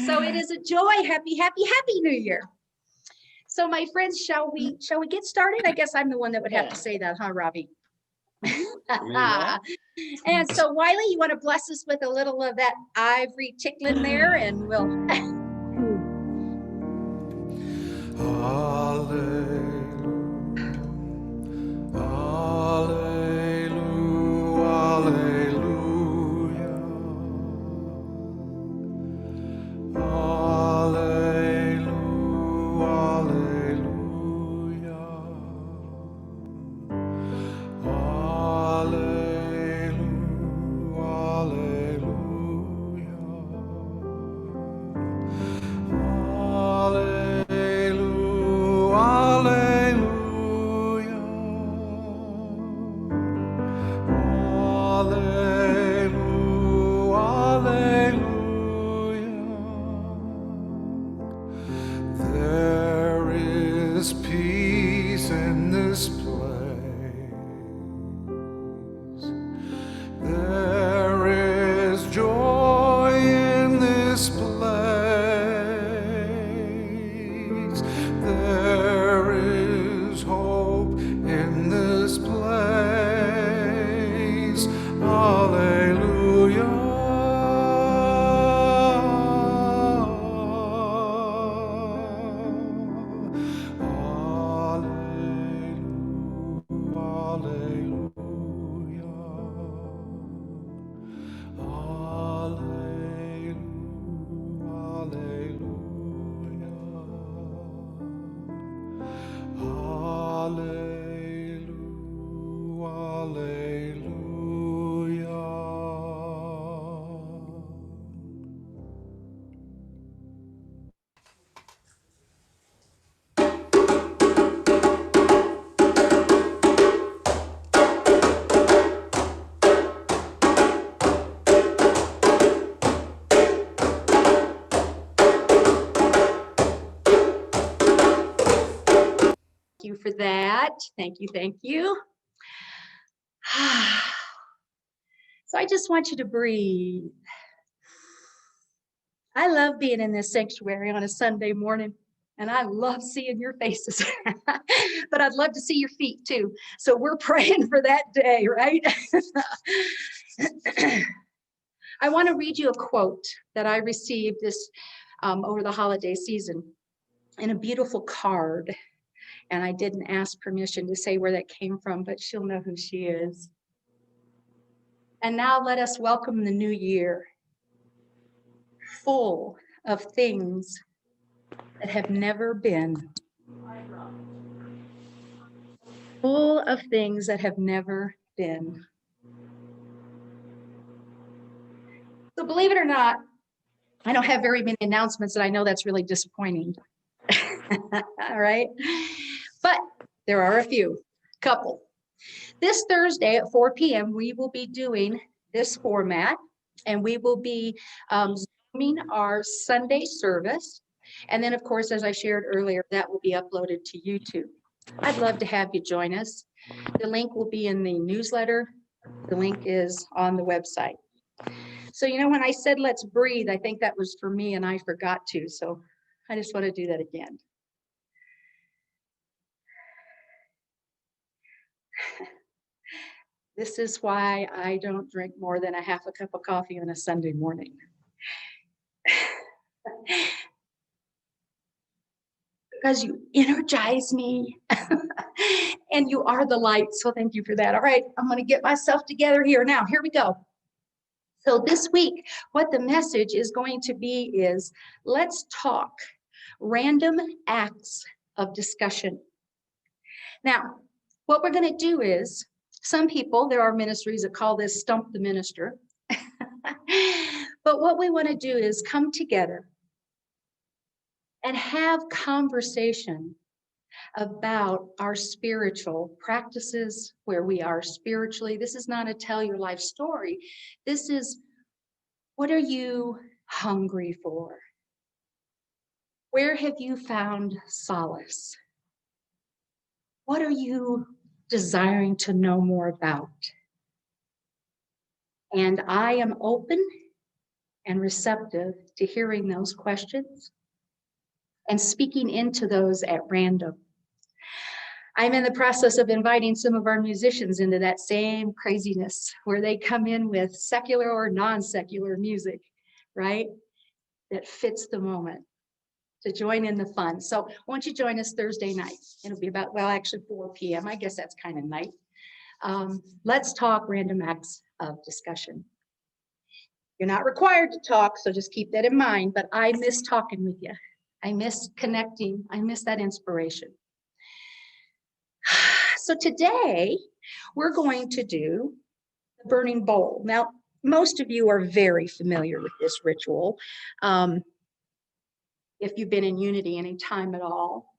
So it is a joy. Happy, happy, happy New Year. So my friends, shall we get started? I guess I'm the one that would have to say that, huh, Robbie? And so Wiley, you want to bless us with a little of that ivory tickling there, and we'll. You for that. Thank you. Thank you. So I just want you to breathe. I love being in this sanctuary on a Sunday morning, and I love seeing your faces, but I'd love to see your feet too. So we're praying for that day, right? I want to read you a quote that I received this over the holiday season in a beautiful card. And I didn't ask permission to say where that came from, but she'll know who she is. And now let us welcome the new year, full of things that have never been. Full of things that have never been. So believe it or not, I don't have very many announcements, and I know that's really disappointing. All right. But there are a couple. This Thursday at 4 p.m., we will be doing this format, and we will be Zooming our Sunday service. And then, of course, as I shared earlier, that will be uploaded to YouTube. I'd love to have you join us. The link will be in the newsletter. The link is on the website. So, you know, when I said, let's breathe, I think that was for me, and I forgot to. So I just want to do that again. This is why I don't drink more than a half a cup of coffee on a Sunday morning. Because you energize me and you are the light. So thank you for that. All right, I'm going to get myself together here. Now, here we go. So this week, what the message is going to be is, let's talk random acts of discussion. Now, what we're going to do is, some people, there are ministries that call this Stump the Minister. But what we want to do is come together and have conversation about our spiritual practices, where we are spiritually. This is not a tell your life story. This is, what are you hungry for? Where have you found solace? What are you desiring to know more about? And I am open and receptive to hearing those questions and speaking into those at random. I'm in the process of inviting some of our musicians into that same craziness where they come in with secular or non-secular music, right? That fits the moment to join in the fun. So won't you join us Thursday night? It'll be about, well, actually 4 p.m. I guess that's kind of night. Let's talk random acts of discussion. You're not required to talk, so just keep that in mind, but I miss talking with you. I miss connecting. I miss that inspiration. So today we're going to do the burning bowl. Now, most of you are very familiar with this ritual. If you've been in Unity any time at all.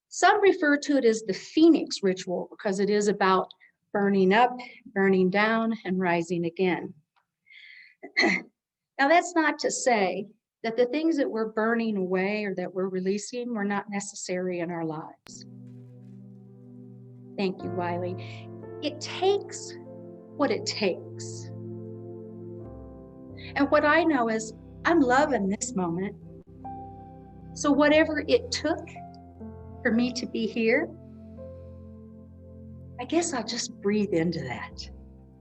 Some refer to it as the Phoenix ritual because it is about burning up, burning down, and rising again. Now, that's not to say that the things that we're burning away or that we're releasing were not necessary in our lives. Thank you, Wiley. It takes what it takes. And what I know is I'm loving this moment. So whatever it took for me to be here, I guess I'll just breathe into that.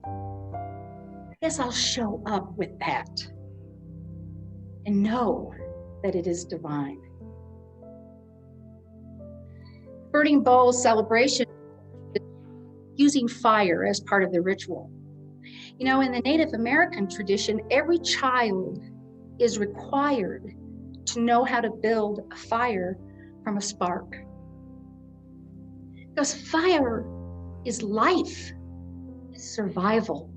I guess I'll show up with that and know that it is divine. Burning bowl celebration, using fire as part of the ritual. You know, in the Native American tradition, every child is required to know how to build a fire from a spark. Because fire is life, it's survival,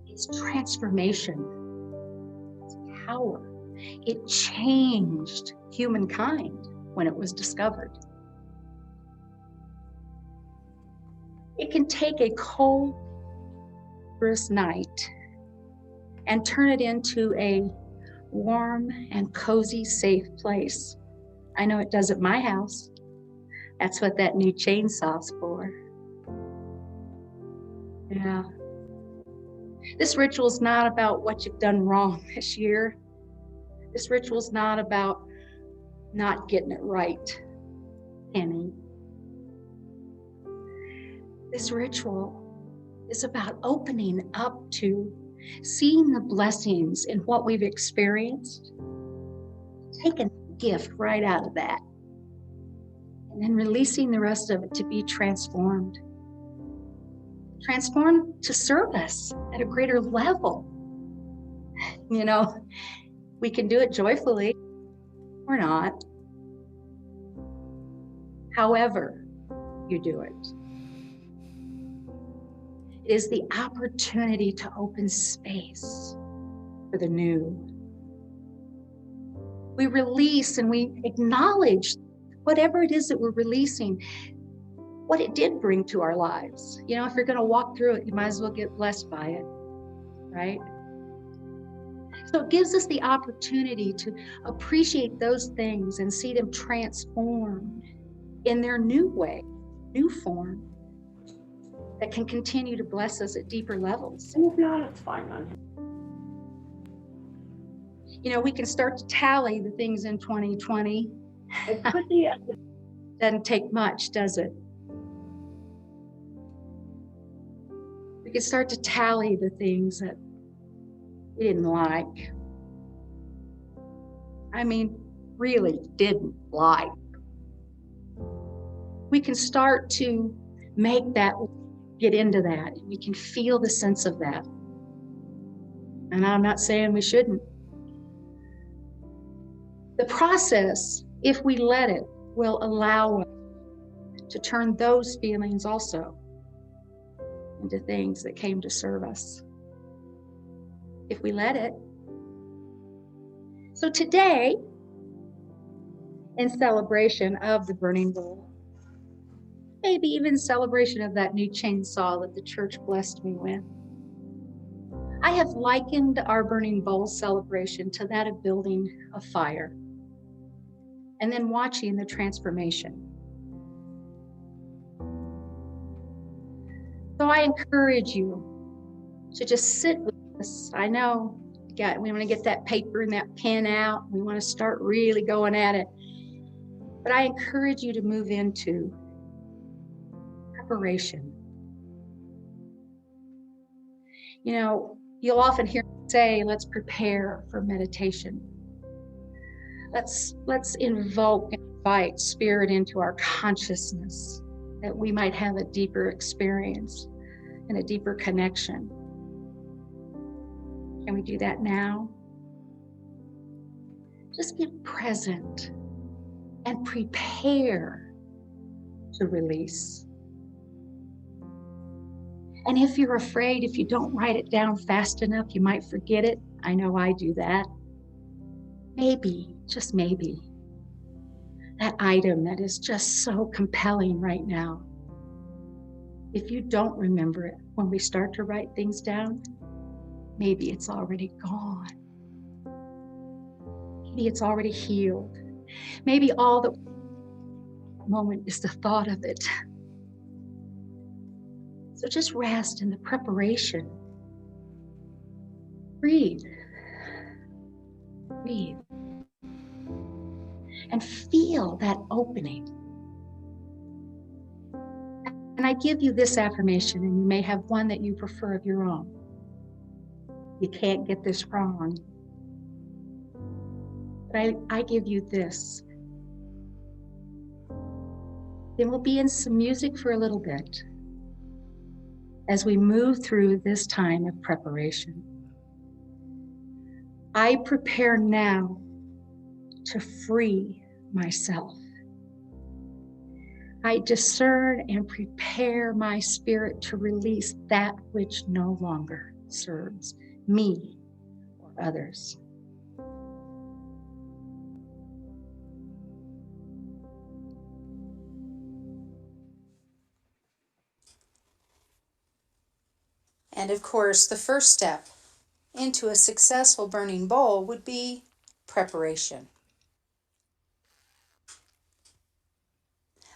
it's transformation, it's power. It changed humankind when it was discovered. It can take a cold, dangerous night and turn it into a warm and cozy, safe place. I know it does at my house. That's what that new chainsaw's for. Yeah. This ritual's not about what you've done wrong this year. This ritual's not about not getting it right, Penni. This ritual is about opening up to seeing the blessings in what we've experienced, taking a gift right out of that, and then releasing the rest of it to be transformed. Transformed to serve us at a greater level. You know, we can do it joyfully or not. However you do it. It is the opportunity to open space for the new. We release and we acknowledge whatever it is that we're releasing, what it did bring to our lives. You know, if you're going to walk through it, you might as well get blessed by it, right? So it gives us the opportunity to appreciate those things and see them transformed in their new way, new form, that can continue to bless us at deeper levels. And if not, it's fine, man. You know, we can start to tally the things in 2020. It could be. Doesn't take much, does it? We can start to tally the things that we didn't like. I mean, really didn't like. We can start to make that, get into that. We can feel the sense of that. And I'm not saying we shouldn't. The process, if we let it, will allow us to turn those feelings also into things that came to serve us. If we let it. So today, in celebration of the burning bowl, maybe even celebration of that new chainsaw that the church blessed me with, I have likened our burning bowl celebration to that of building a fire and then watching the transformation. So I encourage you to just sit with Yes, I know. We want to get that paper and that pen out. We want to start really going at it. But I encourage you to move into preparation. You know, you'll often hear me say, let's prepare for meditation. Let's invoke and invite spirit into our consciousness that we might have a deeper experience and a deeper connection. Can we do that now? Just be present and prepare to release. And if you're afraid, if you don't write it down fast enough, you might forget it. I know I do that. Maybe, just maybe, that item that is just so compelling right now, if you don't remember it when we start to write things down, maybe it's already gone. Maybe it's already healed. Maybe all the moment is the thought of it. So just rest in the preparation. Breathe. Breathe. And feel that opening. And I give you this affirmation, and you may have one that you prefer of your own. You can't get this wrong. But I give you this. Then we'll be in some music for a little bit as we move through this time of preparation. I prepare now to free myself. I discern and prepare my spirit to release that which no longer serves me or others. And of course, the first step into a successful burning bowl would be preparation.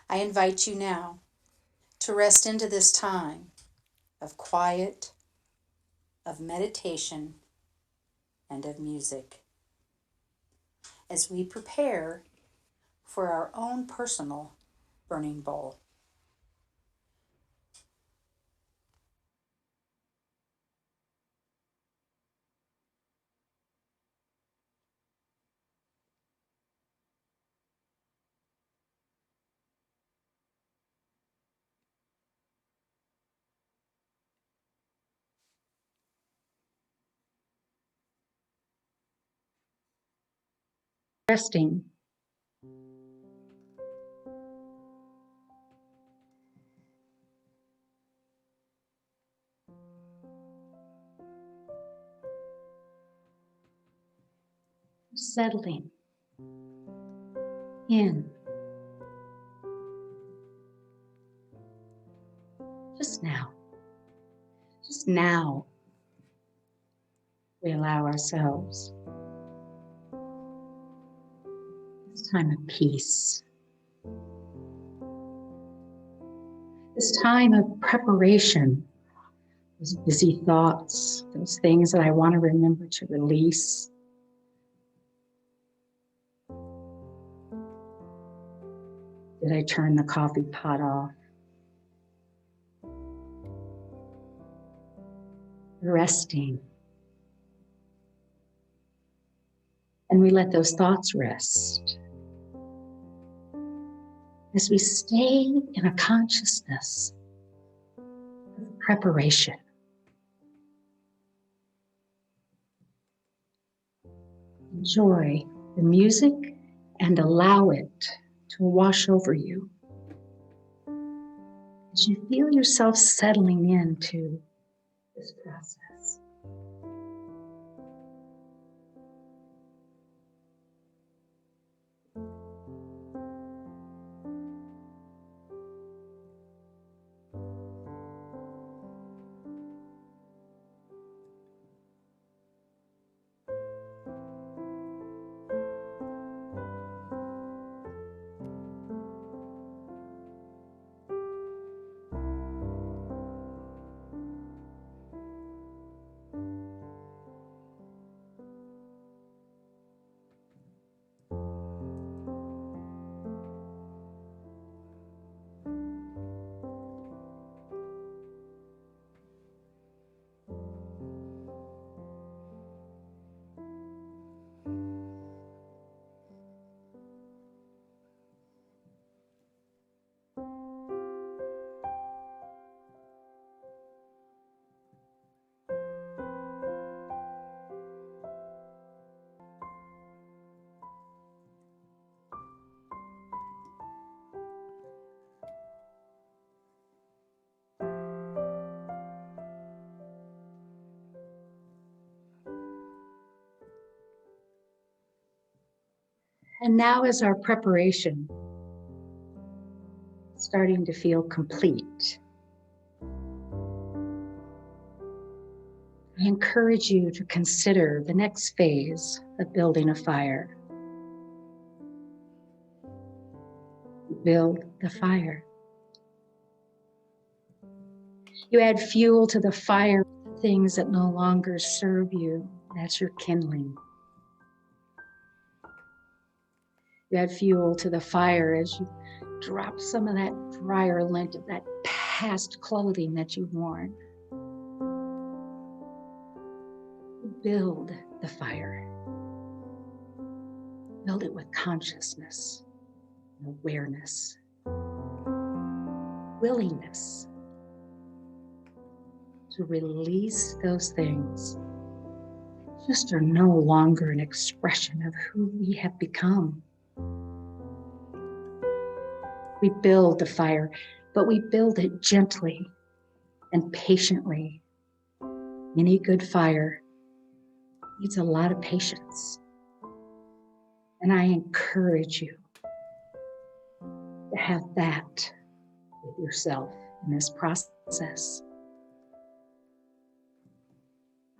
I invite you now to rest into this time of quiet, of meditation, and of music as we prepare for our own personal burning bowl. Resting. Settling in. Just now, we allow ourselves this time of peace, this time of preparation, those busy thoughts, those things that I want to remember to release. Did I turn the coffee pot off? Resting. And we let those thoughts rest as we stay in a consciousness of preparation. Enjoy the music and allow it to wash over you as you feel yourself settling into this process. And now is our preparation starting to feel complete. I encourage you to consider the next phase of building a fire. Build the fire. You add fuel to the fire, things that no longer serve you. That's your kindling. You add fuel to the fire as you drop some of that dryer lint of that past clothing that you've worn. Build the fire. Build it with consciousness, awareness, willingness to release those things that just are no longer an expression of who we have become. We build the fire, but we build it gently and patiently. Any good fire needs a lot of patience. And I encourage you to have that with yourself in this process.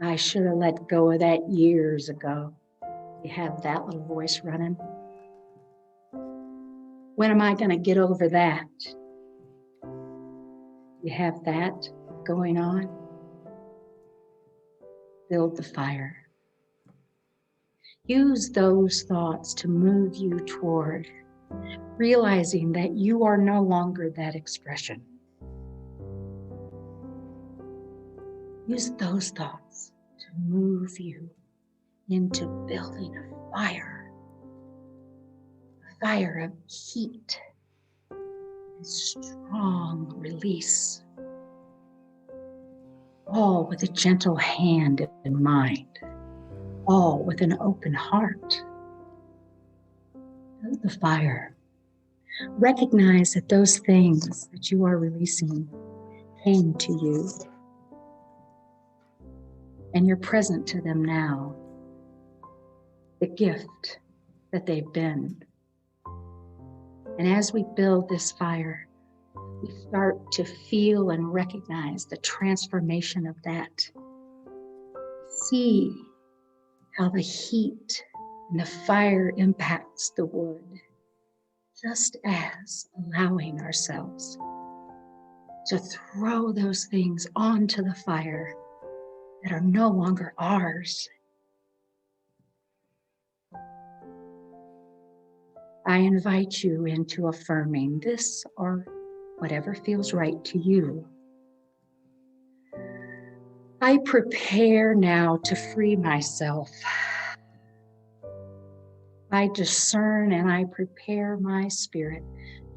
I should have let go of that years ago. You have that little voice running. When am I going to get over that? You have that going on. Build the fire. Use those thoughts to move you toward realizing that you are no longer that expression. Use those thoughts to move you into building a fire of heat and strong release, all with a gentle hand and mind, all with an open heart. Build the fire. Recognize that those things that you are releasing came to you, and you're present to them now, the gift that they've been. And as we build this fire, we start to feel and recognize the transformation of that. See how the heat and the fire impacts the wood, just as allowing ourselves to throw those things onto the fire that are no longer ours. I invite you into affirming this or whatever feels right to you. I prepare now to free myself. I discern and I prepare my spirit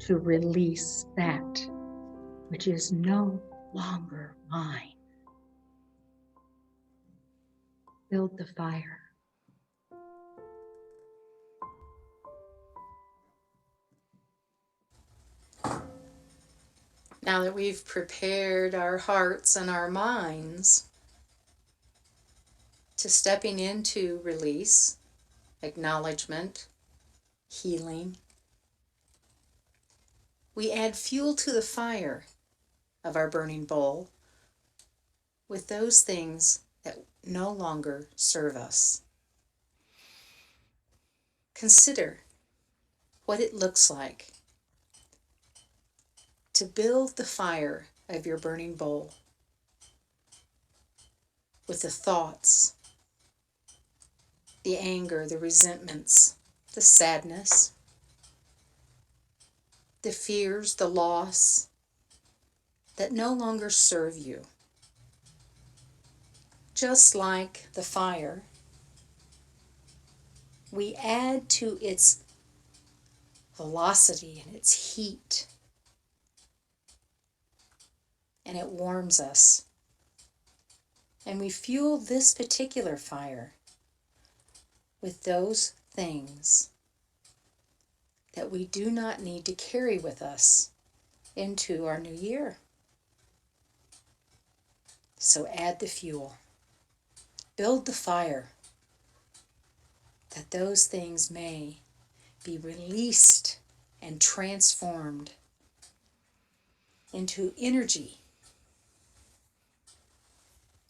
to release that which is no longer mine. Build the fire. Now that we've prepared our hearts and our minds to stepping into release, acknowledgement, healing, we add fuel to the fire of our burning bowl with those things that no longer serve us. Consider what it looks like to build the fire of your burning bowl with the thoughts, the anger, the resentments, the sadness, the fears, the loss that no longer serve you. Just like the fire, we add to its velocity and its heat, and it warms us. And we fuel this particular fire with those things that we do not need to carry with us into our new year. So add the fuel. Build the fire that those things may be released and transformed into energy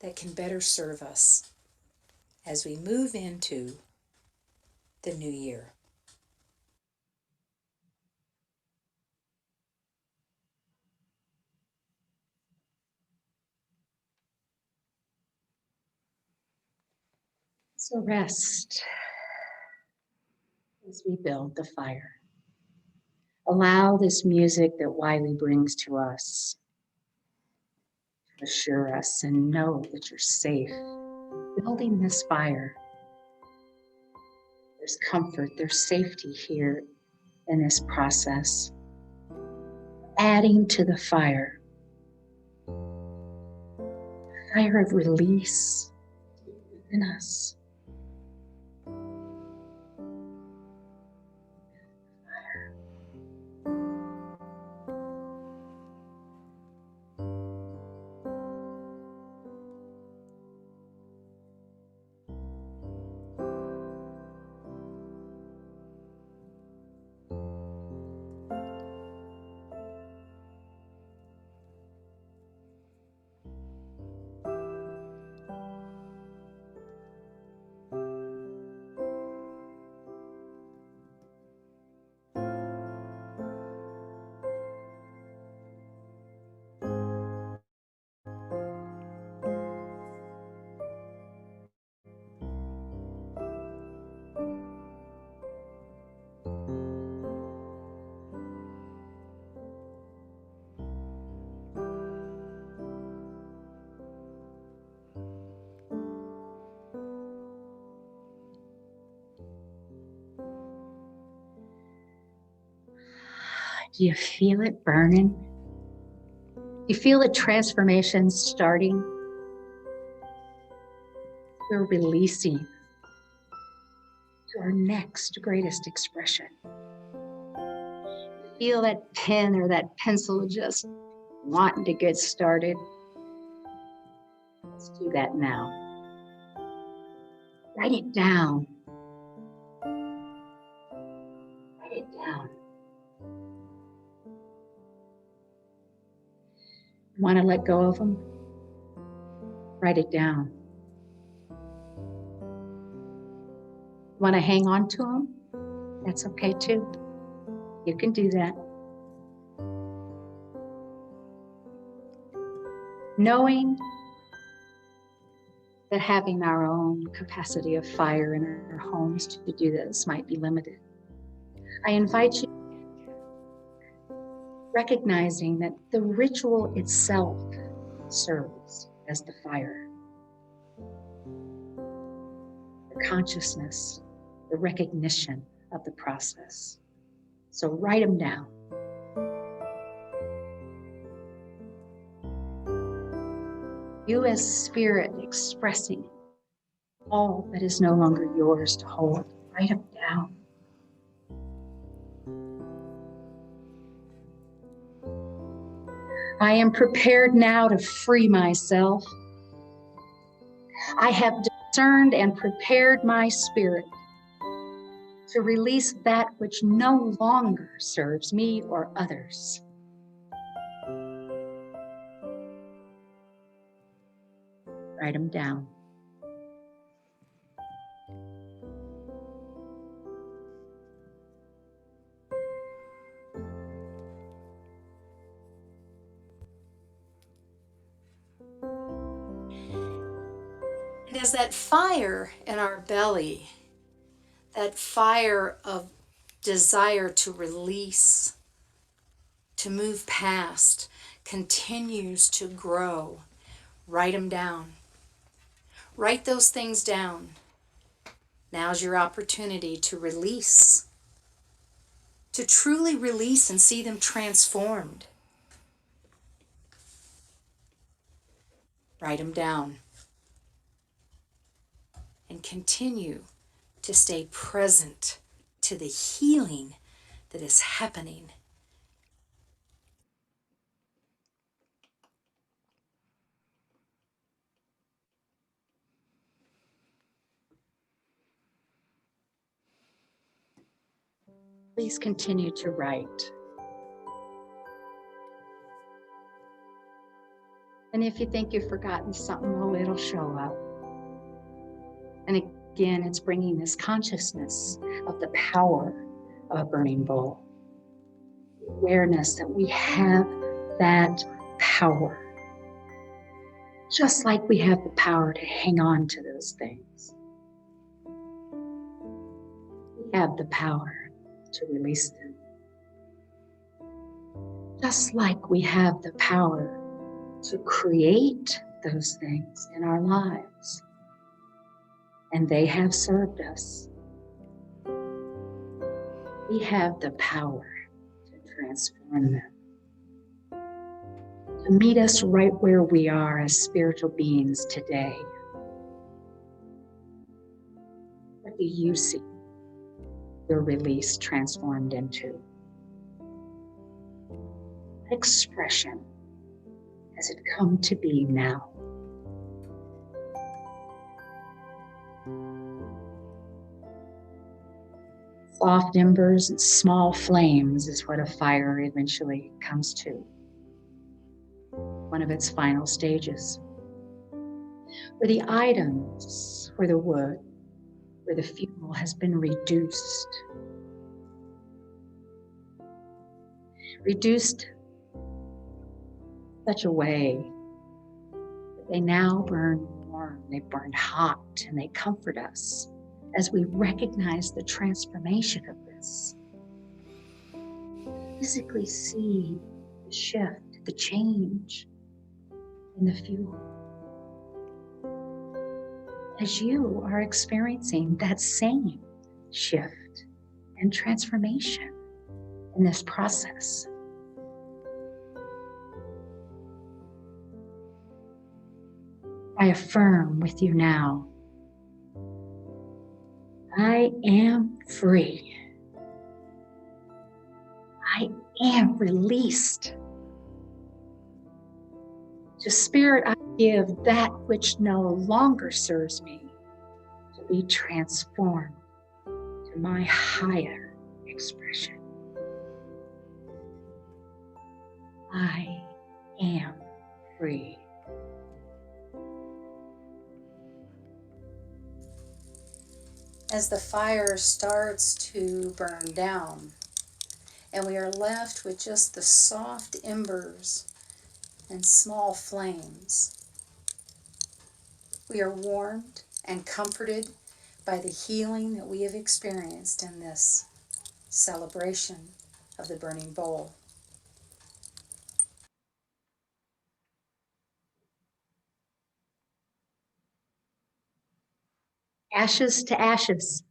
that can better serve us as we move into the new year. So rest as we build the fire. Allow this music that Wiley brings to us to assure us and know that you're safe. Building this fire, there's comfort, there's safety here in this process. Adding to the fire of release in us. Do you feel it burning? You feel the transformation starting? We're releasing to our next greatest expression. Feel that pen or that pencil just wanting to get started. Let's do that now. Write it down. Write it down. Want to let go of them? Write it down. Want to hang on to them? That's okay too. You can do that. Knowing that having our own capacity of fire in our homes to do this might be limited, I invite you, recognizing that the ritual itself serves as the fire. The consciousness, the recognition of the process. So write them down. You as spirit expressing all that is no longer yours to hold. Write them down. I am prepared now to free myself. I have discerned and prepared my spirit to release that which no longer serves me or others. Write them down. And as that fire in our belly, that fire of desire to release, to move past, continues to grow, write them down. Write those things down. Now's your opportunity to release, to truly release and see them transformed. Write them down. And continue to stay present to the healing that is happening. please continue to write. And if you think you've forgotten something, oh, it'll show up. And again, it's bringing this consciousness of the power of a burning bowl. Awareness that we have that power. Just like we have the power to hang on to those things. We have the power to release them. Just like we have the power to create those things in our lives. And they have served us. We have the power to transform them. To meet us right where we are as spiritual beings today. What do you see your release transformed into? What expression has it come to be now? Soft embers and small flames is what a fire eventually comes to. One of its final stages. Where the items, where the wood, where the fuel has been reduced. Reduced such a way that they now burn warm, they burn hot, and they comfort us as we recognize the transformation of this. Physically see the shift, the change in the fuel. As you are experiencing that same shift and transformation in this process. I affirm with you now, I am free. I am released. To Spirit, I give that which no longer serves me to be transformed to my higher expression. I am free. As the fire starts to burn down, and we are left with just the soft embers and small flames, we are warmed and comforted by the healing that we have experienced in this celebration of the burning bowl. Ashes to ashes.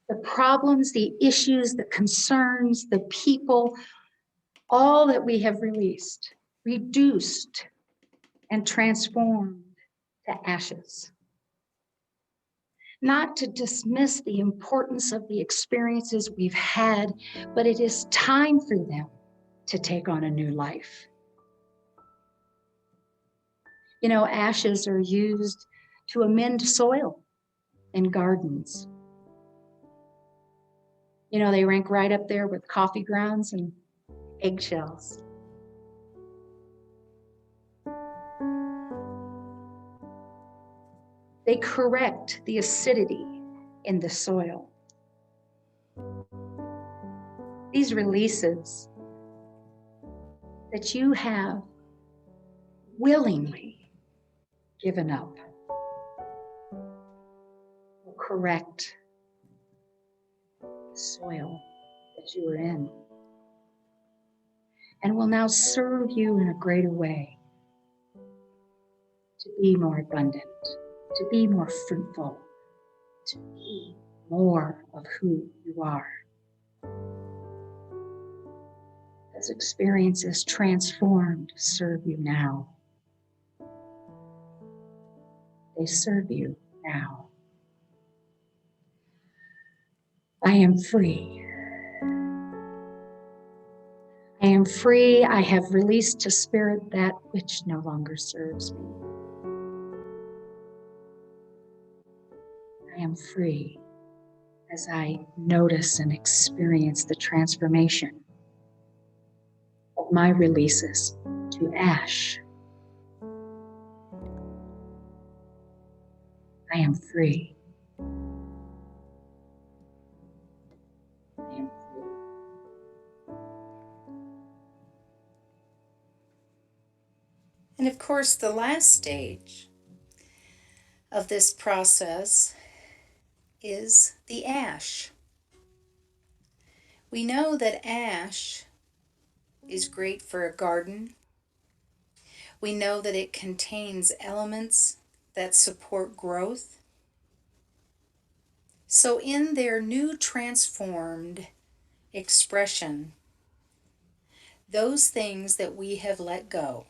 The problems, the issues, the concerns, the people, all that we have released, reduced, and transformed to ashes. Not to dismiss the importance of the experiences we've had, but it is time for them to take on a new life. You know, ashes are used to amend soil in gardens. You know, they rank right up there with coffee grounds and eggshells. They correct the acidity in the soil. These releases that you have willingly given up will correct the soil that you are in and will now serve you in a greater way to be more abundant, to be more fruitful, to be more of who you are. As experiences transformed serve you now. They serve you now. I am free. I am free. I have released to Spirit that which no longer serves me. I am free. as I notice and experience the transformation of my releases to ash. I am free. I am free. And of course, the last stage of this process is the ash. We know that ash is great for a garden. We know that it contains elements that support growth. So in their new transformed expression, those things that we have let go,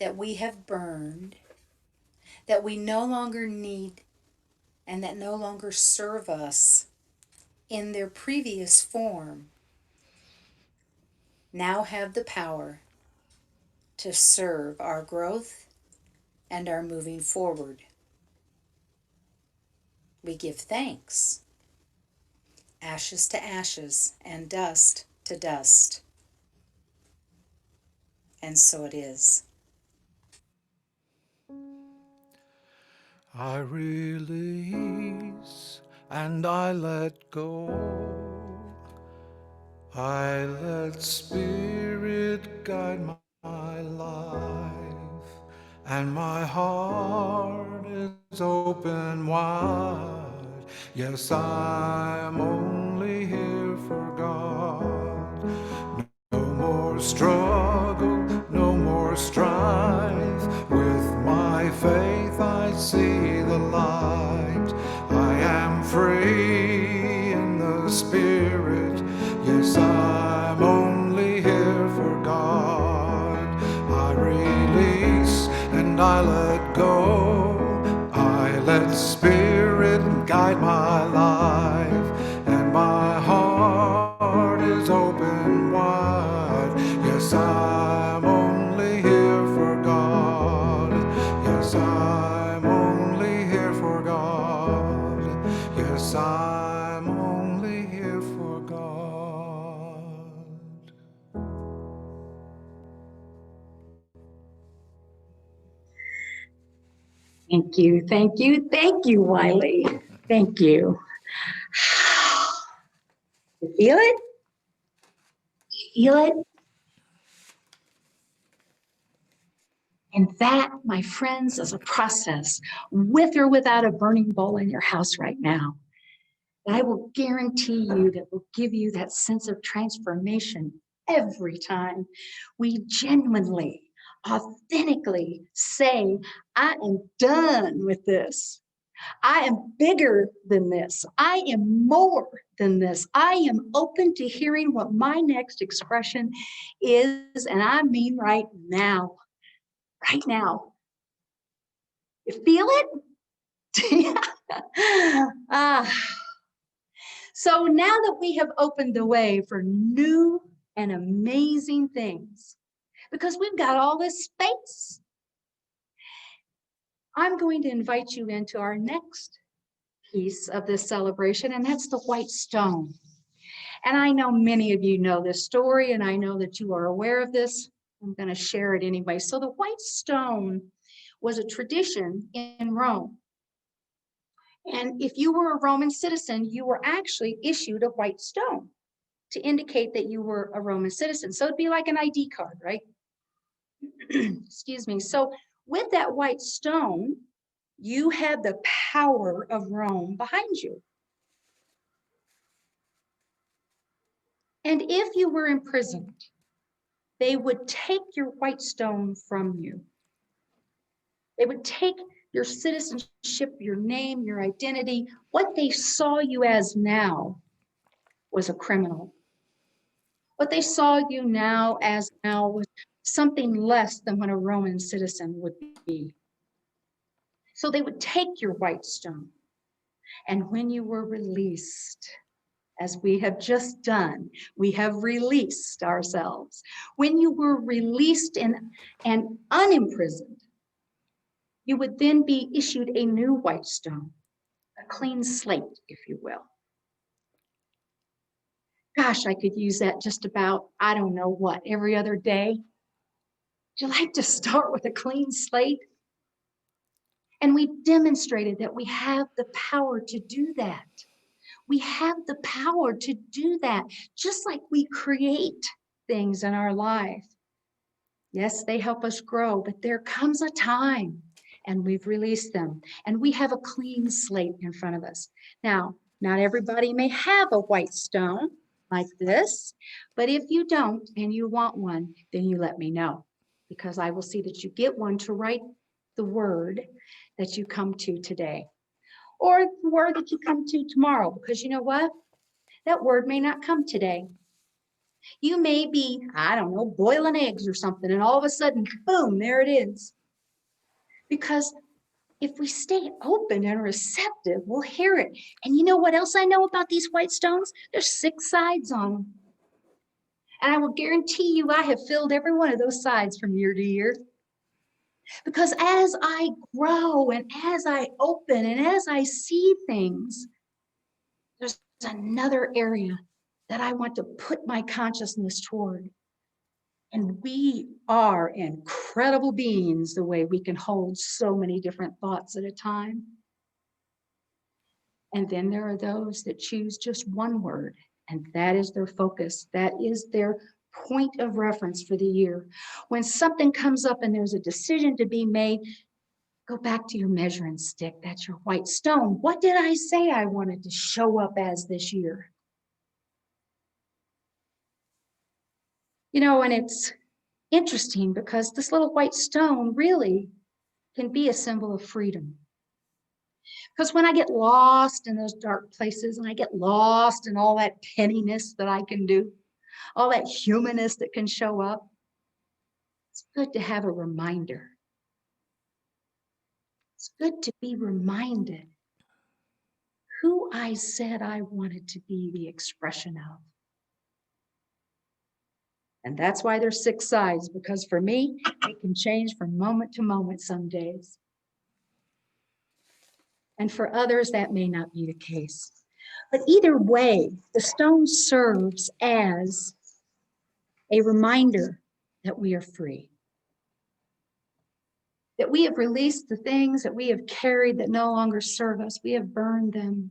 that we have burned, that we no longer need, and that no longer serve us in their previous form, now have the power to serve our growth and our moving forward. We give thanks. Ashes to ashes and dust to dust. And so it is. I release and I let go. I let spirit guide my life, and my heart is open wide. Yes, I'm only here for God. No more struggle, no more strife. With my faith I see the light. I am free in the Spirit. Yes, I'm only here for God. I release and I let go. I let Spirit guide my life, and my heart is open wide. Yes, I'm only here for God. Yes, I'm only here for God. Yes, I'm only here for God. Thank you, thank you, thank you, Wiley. Thank you. You feel it? You feel it? And that, my friends, is a process, with or without a burning bowl in your house right now. I will guarantee you that will give you that sense of transformation every time we genuinely, authentically say, I am done with this. I am bigger than this. I am more than this. I am open to hearing what my next expression is, and I mean right now. Right now. You feel it? So now that we have opened the way for new and amazing things, because we've got all this space, I'm going to invite you into our next piece of this celebration, and that's the white stone. And I know many of you know this story, and I know that you are aware of this. I'm going to share it anyway. So the white stone was a tradition in Rome. And if you were a Roman citizen, you were actually issued a white stone to indicate that you were a Roman citizen. So it'd be like an ID card, right? Excuse me. So with that white stone, you had the power of Rome behind you. And if you were imprisoned, they would take your white stone from you. They would take your citizenship, your name, your identity. What they saw you as now was a criminal. What they saw you now as now was something less than what a Roman citizen would be. So they would take your white stone, and when you were released, as we have just done, we have released ourselves. When you were released and unimprisoned, you would then be issued a new white stone, a clean slate, if you will. Gosh, I could use that just about, I don't know what, every other day. Would you like to start with a clean slate? And we demonstrated that we have the power to do that. We have the power to do that, just like we create things in our life. Yes, they help us grow, but there comes a time, and we've released them, and we have a clean slate in front of us. Now, not everybody may have a white stone like this, but if you don't and you want one, then you let me know, because I will see that you get one to write the word that you come to today, or the word that you come to tomorrow, because you know what? That word may not come today. You may be, I don't know, boiling eggs or something, and all of a sudden, boom, there it is. Because if we stay open and receptive, we'll hear it. And you know what else I know about these white stones? There's 6 sides on them. And I will guarantee you I have filled every one of those sides from year to year. Because as I grow and as I open and as I see things, there's another area that I want to put my consciousness toward. And we are incredible beings the way we can hold so many different thoughts at a time. And then there are those that choose just one word, and that is their focus. That is their point of reference for the year. When something comes up and there's a decision to be made, go back to your measuring stick. That's your white stone. What did I say I wanted to show up as this year? You know, and it's interesting because this little white stone really can be a symbol of freedom. Because when I get lost in those dark places and I get lost in all that penniness that I can do, all that humanness that can show up, it's good to have a reminder. It's good to be reminded who I said I wanted to be the expression of. And that's why there's 6 sides, because for me, it can change from moment to moment some days. And for others, that may not be the case. But either way, the stone serves as a reminder that we are free, that we have released the things that we have carried that no longer serve us. We have burned them.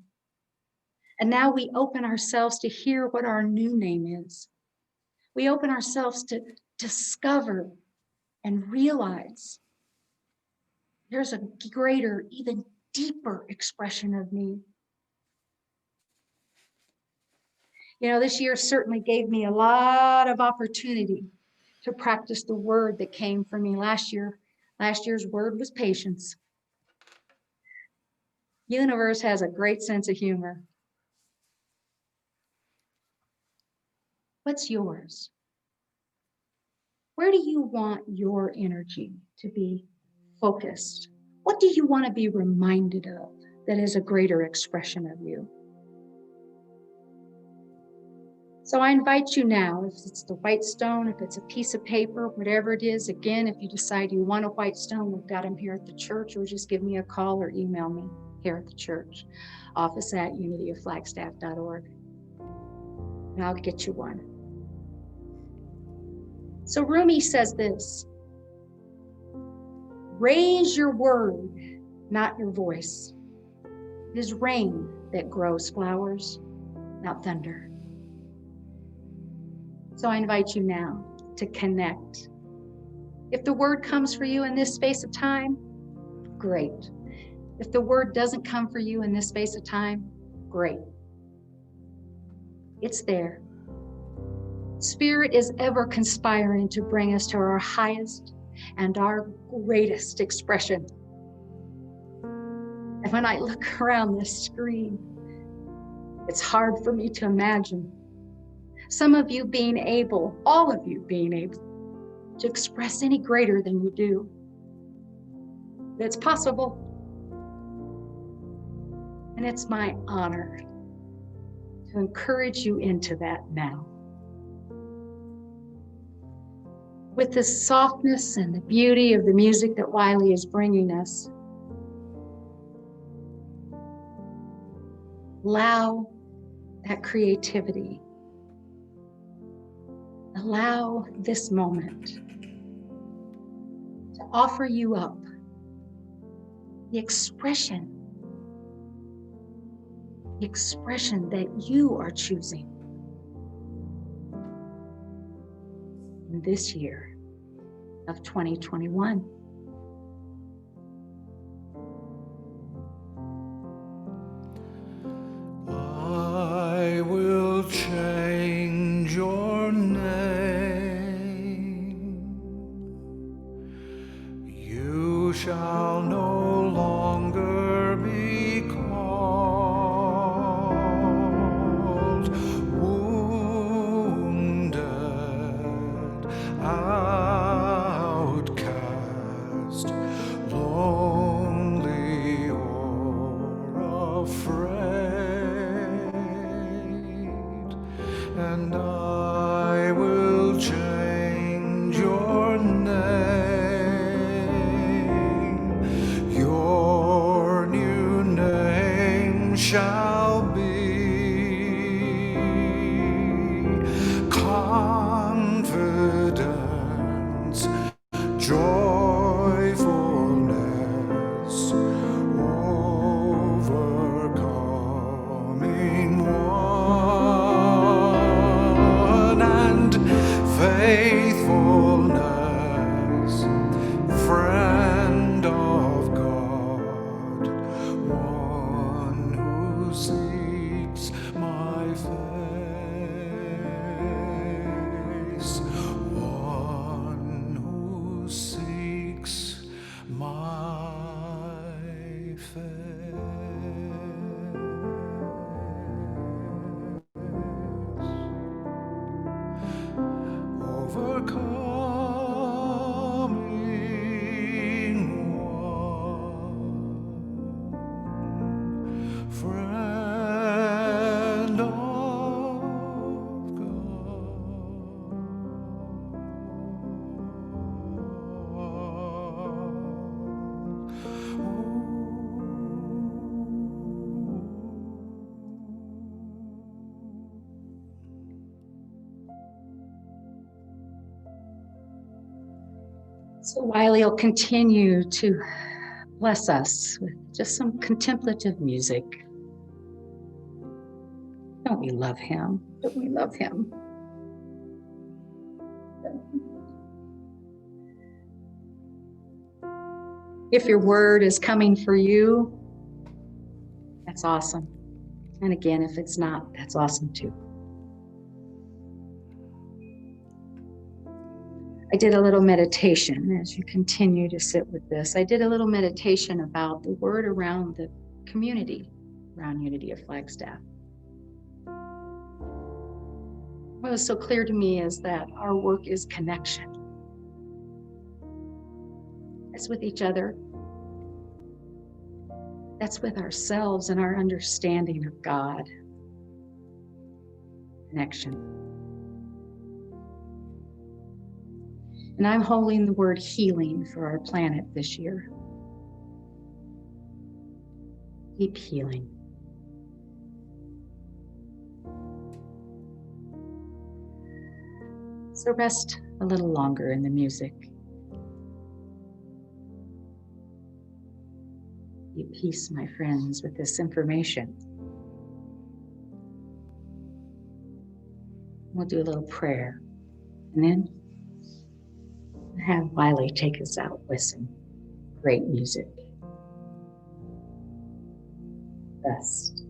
And now we open ourselves to hear what our new name is. We open ourselves to discover and realize there's a greater, even deeper expression of me. You know, this year certainly gave me a lot of opportunity to practice the word that came for me last year. Last year's word was patience. Universe has a great sense of humor. What's yours? Where do you want your energy to be focused? What do you want to be reminded of that is a greater expression of you? So I invite you now, if it's the white stone, if it's a piece of paper, whatever it is, again, if you decide you want a white stone, we've got them here at the church, or just give me a call or email me here at the church, office@unityofflagstaff.org, and I'll get you one. So Rumi says this: raise your word, not your voice. It is rain that grows flowers, not thunder. So I invite you now to connect. If the word comes for you in this space of time, great. If the word doesn't come for you in this space of time, great. It's there. Spirit is ever conspiring to bring us to our highest and our greatest expression. And when I look around this screen, it's hard for me to imagine some of you being able, all of you being able to express any greater than you do. It's possible. And it's my honor to encourage you into that now. With the softness and the beauty of the music that Wiley is bringing us, allow that creativity allow this moment to offer you up the expression that you are choosing in this year of 2021. I will change your name. You shall no longer be called wounded, outcast, lonely, or afraid. And I will change your name. Your new name shall be confidence, joyfulness, overcoming one, and faithfulness, friend of God, one who seeks my face, one who seeks my face. Overcoming one, friend of So Wiley will continue to bless us with just some contemplative music. Don't we love him? Don't we love him? If your word is coming for you, that's awesome. And again, if it's not, that's awesome too. I did a little meditation as you continue to sit with this. I did a little meditation about the word around the community, around Unity of Flagstaff. What was so clear to me is that our work is connection. That's with each other. That's with ourselves and our understanding of God. Connection. And I'm holding the word healing for our planet this year. Deep healing. So rest a little longer in the music. Be at peace, my friends, with this information. We'll do a little prayer and then have Wiley take us out with some great music. Rest.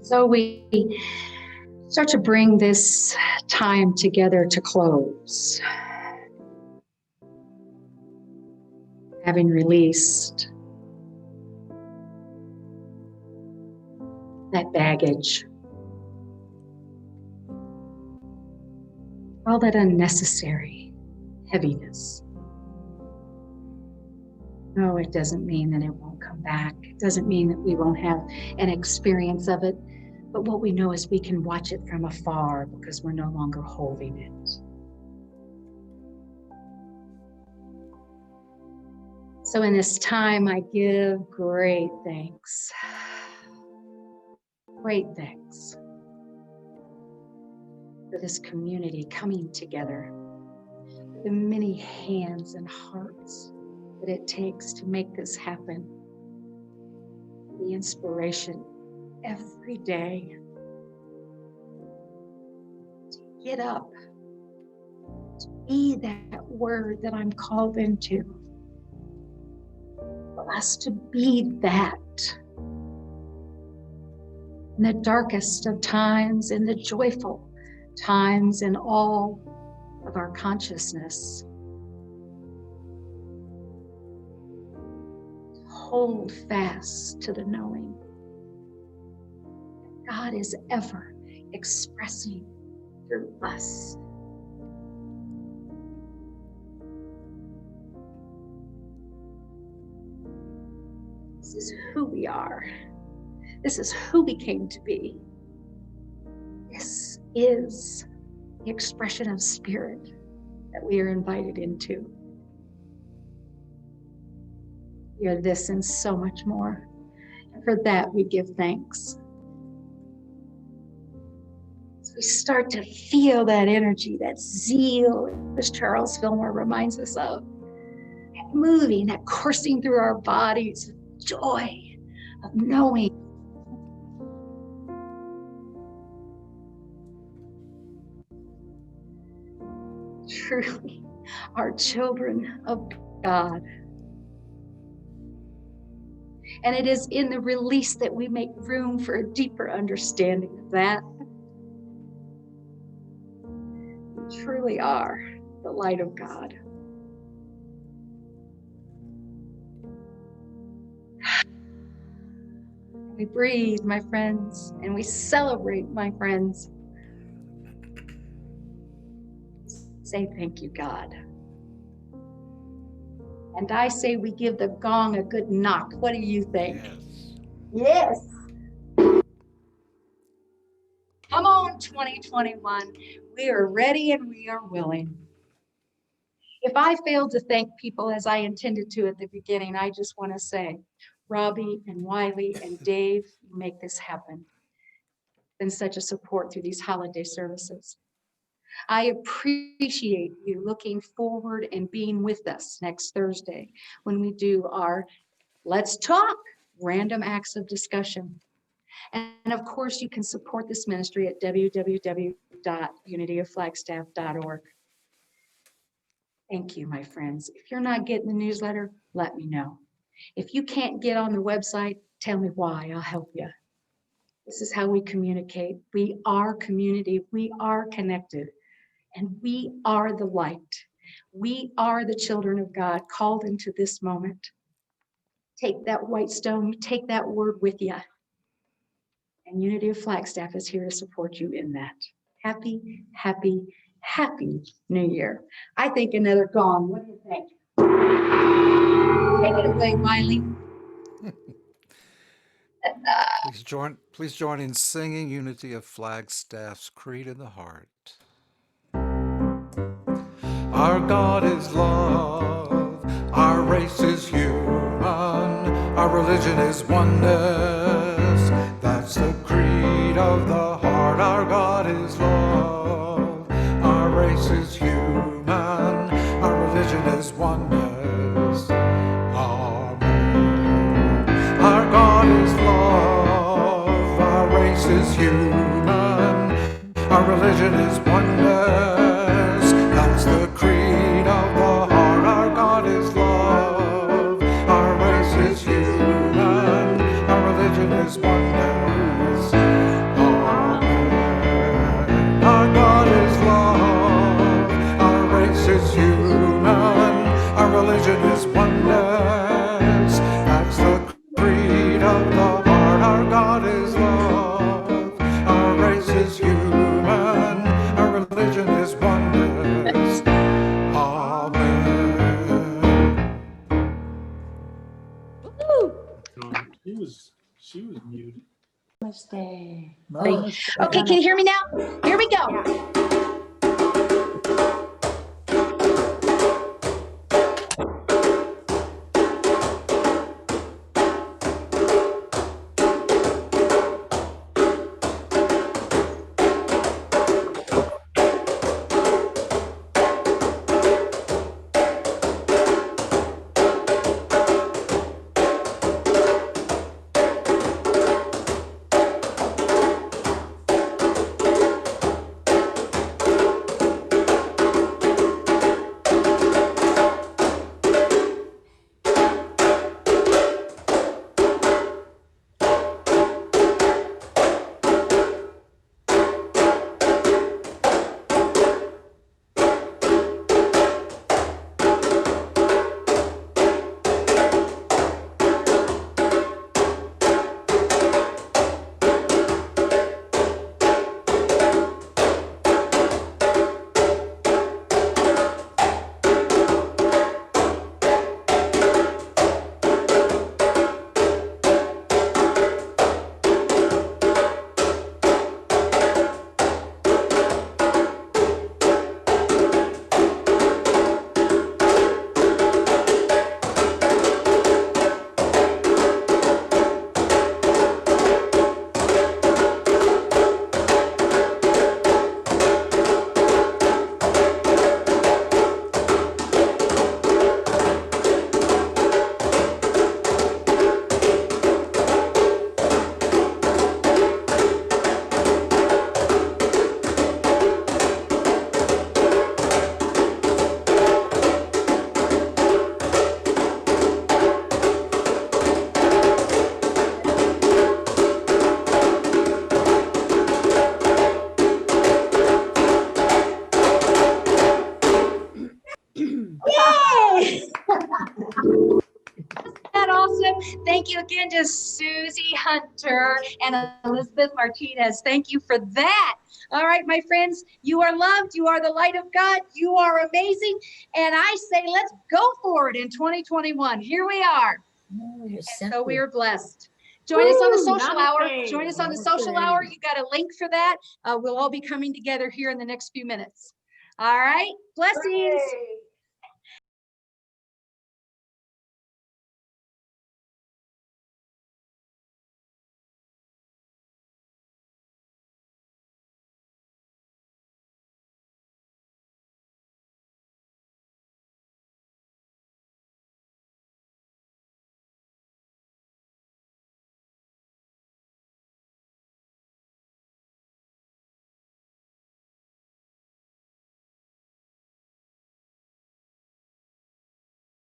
So we start to bring this time together to close. Having released that baggage, all that unnecessary heaviness. No, it doesn't mean that it won't come back. It doesn't mean that we won't have an experience of it. But what we know is we can watch it from afar because we're no longer holding it. So in this time, I give great thanks. Great thanks for this community coming together, the many hands and hearts that it takes to make this happen. The inspiration every day to get up, to be that word that I'm called into. For us to be that in the darkest of times, in the joyful times, in all of our consciousness. Hold fast to the knowing that God is ever expressing through us. This is who we are. This is who we came to be. This is the expression of spirit that we are invited into. We are this and so much more. And for that, we give thanks. As we start to feel that energy, that zeal, as Charles Fillmore reminds us of, that moving, that coursing through our bodies, joy of knowing. Truly, are children of God. And it is in the release that we make room for a deeper understanding of that. We truly are the light of God. We breathe, my friends, and we celebrate, my friends. Say thank you, God. And I say we give the gong a good knock. What do you think? Yes. Yes. Come on, 2021. We are ready and we are willing. If I failed to thank people as I intended to at the beginning, I just want to say, Robbie and Wiley and Dave, you make this happen. Been such a support through these holiday services. I appreciate you looking forward and being with us next Thursday when we do our Let's Talk Random Acts of Discussion. And of course, you can support this ministry at www.unityofflagstaff.org. Thank you, my friends. If you're not getting the newsletter, let me know. If you can't get on the website, tell me why. I'll help you. This is how we communicate. We are community. We are connected. And we are the light. We are the children of God called into this moment. Take that white stone, take that word with you. And Unity of Flagstaff is here to support you in that. Happy, happy, happy New Year. I think another gong. What do you think? Take it away, Wiley. Please join in singing Unity of Flagstaff's Creed in the Heart. Our God is love, our race is human, our religion is oneness. That's the creed of the heart. Our God is love, our race is human, our religion is oneness. Amen. Our God is love, our race is human, our religion is oneness. That's the creed of the heart. Our God is love, our race is human, our religion is oneness. Okay, can you hear me now? Here we go. Yay! That awesome. Thank you again to Susie Hunter and Elizabeth Martinez. Thank you for that. All right, my friends, you are loved. You are the light of God. You are amazing. And I say, let's go for it in 2021. Here we are. And so we are blessed. Join us on the social hour. Join us on the social hour. You got a link for that. We'll all be coming together here in the next few minutes. All right. Blessings.